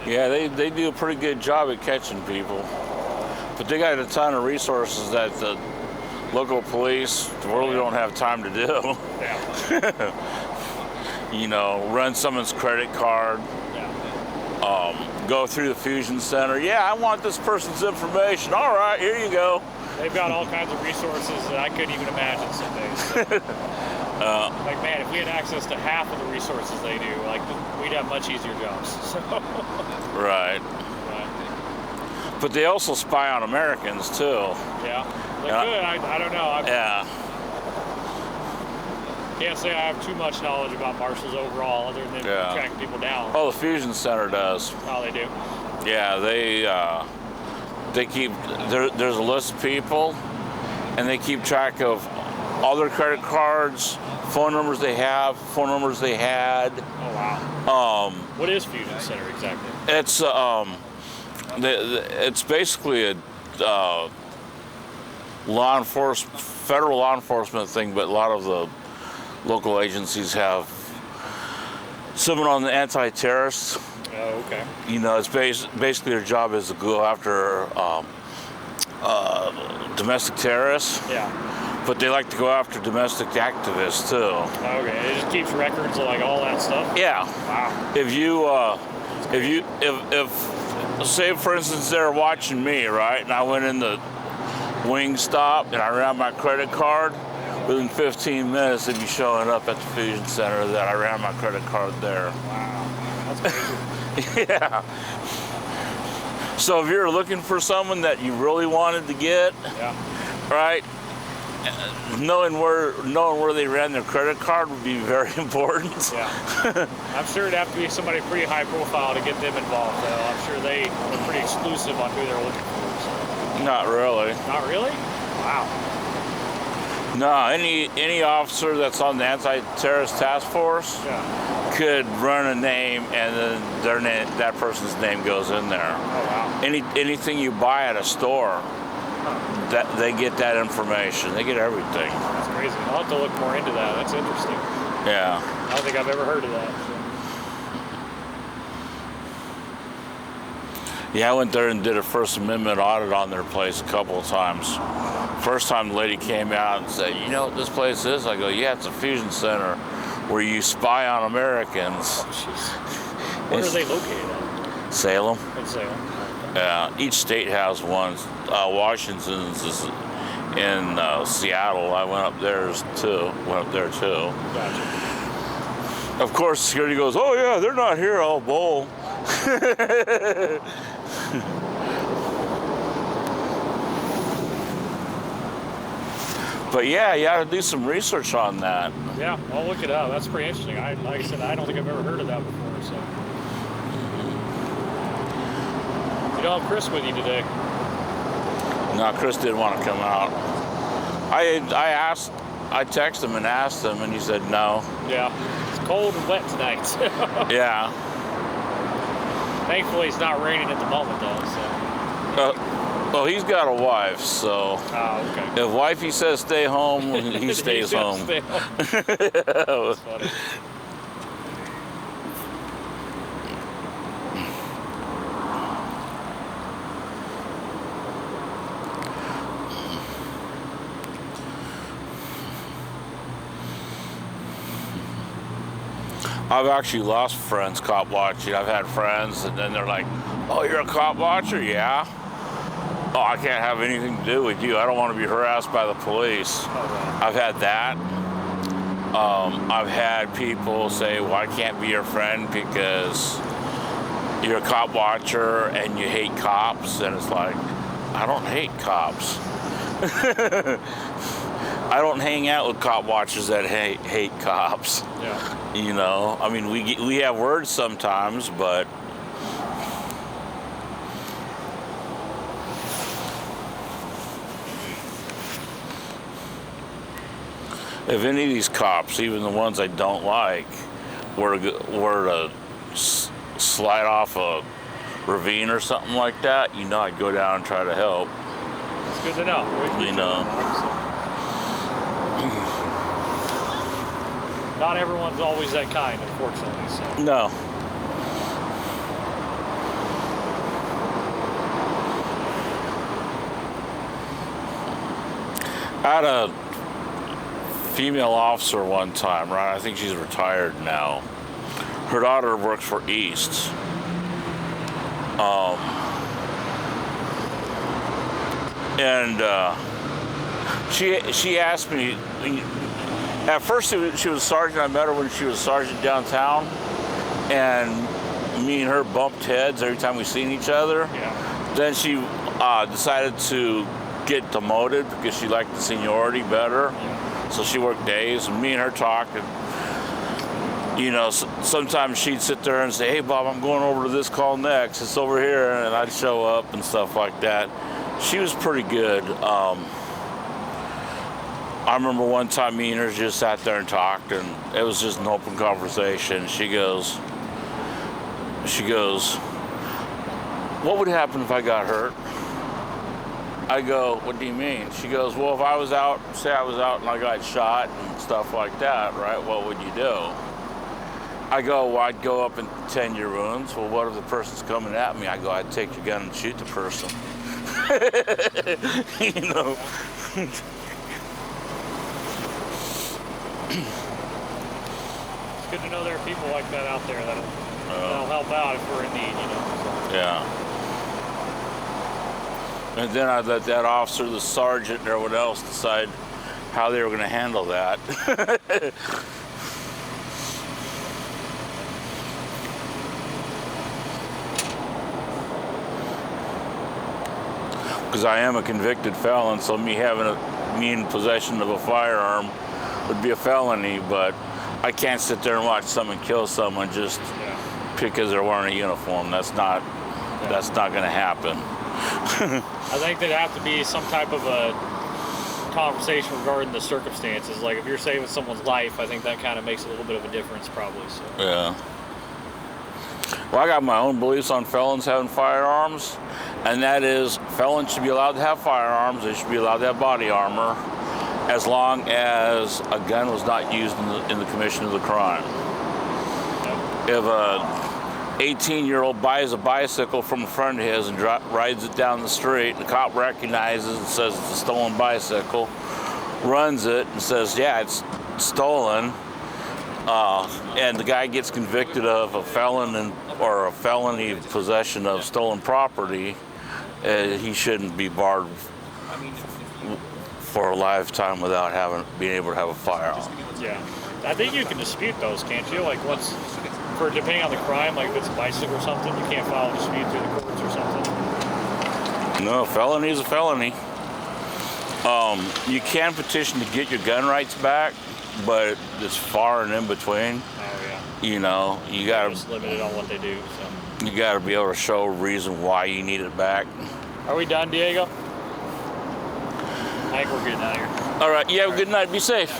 Yeah, they do a pretty good job at catching people. But they got a ton of resources that the local police really don't have time to do. Yeah. You know, run someone's credit card, go through the fusion center. Yeah, I want this person's information. All right, here you go. They've got all kinds of resources that I couldn't even imagine some days. Like, man, if we had access to half of the resources they do, like, we'd have much easier jobs. So. Right. But they also spy on Americans, too. Yeah. They could. I don't know. Yeah. Can't say I have too much knowledge about Marshals overall, other than tracking people down. Oh, the fusion center does. Oh, they do? Yeah, they keep, there's a list of people, and they keep track of all their credit cards, phone numbers they have, phone numbers they had. Oh, wow. What is Fusion Center exactly? It's basically a federal law enforcement thing, but a lot of the local agencies have someone on the anti-terrorists. Oh, okay. You know, it's basically their job is to go after domestic terrorists. Yeah. But they like to go after domestic activists too. Okay, it just keeps records of like all that stuff. Yeah. Wow. If say for instance they're watching me, right, and I went in the wing stop and I ran my credit card, within 15 minutes they'd be showing up at the fusion center that I ran my credit card there. Wow. That's crazy. Yeah. So if you're looking for someone that you really wanted to get, right, knowing where they ran their credit card would be very important. Yeah. I'm sure it'd have to be somebody pretty high profile to get them involved, though. I'm sure they're pretty exclusive on who they're looking for. So. Not really. Not really? Wow. No, any officer that's on the anti-terrorist task force could run a name, and then that person's name goes in there. Oh, wow. Anything you buy at a store, that they get that information. They get everything. That's crazy. I'll have to look more into that. That's interesting. Yeah. I don't think I've ever heard of that. So. Yeah, I went there and did a First Amendment audit on their place a couple of times. First time the lady came out and said, "You know what this place is?" I go, "Yeah, it's a fusion center where you spy on Americans." Oh, jeez. Where are they located at? Salem. In Salem. Yeah, each state has one. Washington's is in Seattle. I went up there too. Gotcha. Of course, security goes, "Oh yeah, they're not here. I'll bowl." But yeah, you ought to do some research on that. Yeah, I'll look it up. That's pretty interesting. Like I said, I don't think I've ever heard of that before. So. You don't have Chris with you today? No, Chris didn't want to come out. I texted him and asked him, and he said no. Yeah, it's cold and wet tonight. Yeah. Thankfully, it's not raining at the moment, though. So. Well, he's got a wife, so okay. If wifey says stay home, he stays home. Stay home. That's funny. I've actually lost friends cop watching. I've had friends, and then they're like, "Oh, you're a cop watcher?" "Yeah." "Oh, I can't have anything to do with you. I don't want to be harassed by the police." I've had that. I've had people say, "Well, I can't be your friend because you're a cop watcher and you hate cops." And it's like, I don't hate cops. I don't hang out with cop watchers that hate cops. Yeah. You know, I mean, we have words sometimes, but if any of these cops, even the ones I don't like, were to slide off a ravine or something like that, you know, I'd go down and try to help. It's good to know. You know. Not everyone's always that kind, unfortunately. So. No. I had a female officer one time, right? I think she's retired now. Her daughter works for East. She asked me, at first she was sergeant. I met her when she was sergeant downtown, and me and her bumped heads every time we seen each other. Yeah. Then she decided to get demoted because she liked the seniority better. Yeah. So she worked days, and me and her talked. And, you know, sometimes she'd sit there and say, "Hey, Bob, I'm going over to this call next. It's over here," and I'd show up and stuff like that. She was pretty good. I remember one time me and her just sat there and talked, and it was just an open conversation. She goes, "What would happen if I got hurt?" I go, "What do you mean?" She goes, "Well, if I was out, say I was out and I got shot and stuff like that, right, what would you do?" I go, "Well, I'd go up and tend your wounds." "Well, what if the person's coming at me?" I go, "I'd take your gun and shoot the person." You know. It's good to know there are people like that out there that'll help out if we're in need, you know. So. Yeah. And then I let that officer, the sergeant, and everyone else decide how they were going to handle that. Because I am a convicted felon, so me in possession of a firearm would be a felony, but I can't sit there and watch someone kill someone just because they're wearing a uniform. That's not going to happen. I think there'd have to be some type of a conversation regarding the circumstances. Like if you're saving someone's life, I think that kind of makes a little bit of a difference, probably. So. Yeah. Well, I got my own beliefs on felons having firearms, and that is felons should be allowed to have firearms. They should be allowed to have body armor, as long as a gun was not used in the commission of the crime. If a 18-year-old buys a bicycle from a friend of his and rides it down the street, and the cop recognizes and says it's a stolen bicycle, runs it and says, "Yeah, it's stolen," and the guy gets convicted of a felony possession of stolen property, he shouldn't be barred for a lifetime without being able to have a firearm. Yeah, I think you can dispute those, can't you? Like depending on the crime, like if it's a bicycle or something, you can't file a dispute through the courts or something. No, felony is a felony. You can petition to get your gun rights back, but it's far and in between. Oh yeah. You know, you gotta just limited on what they do. So. You gotta be able to show a reason why you need it back. Are we done, Diego? I think we're good out here. All right. You have a good night. Be safe.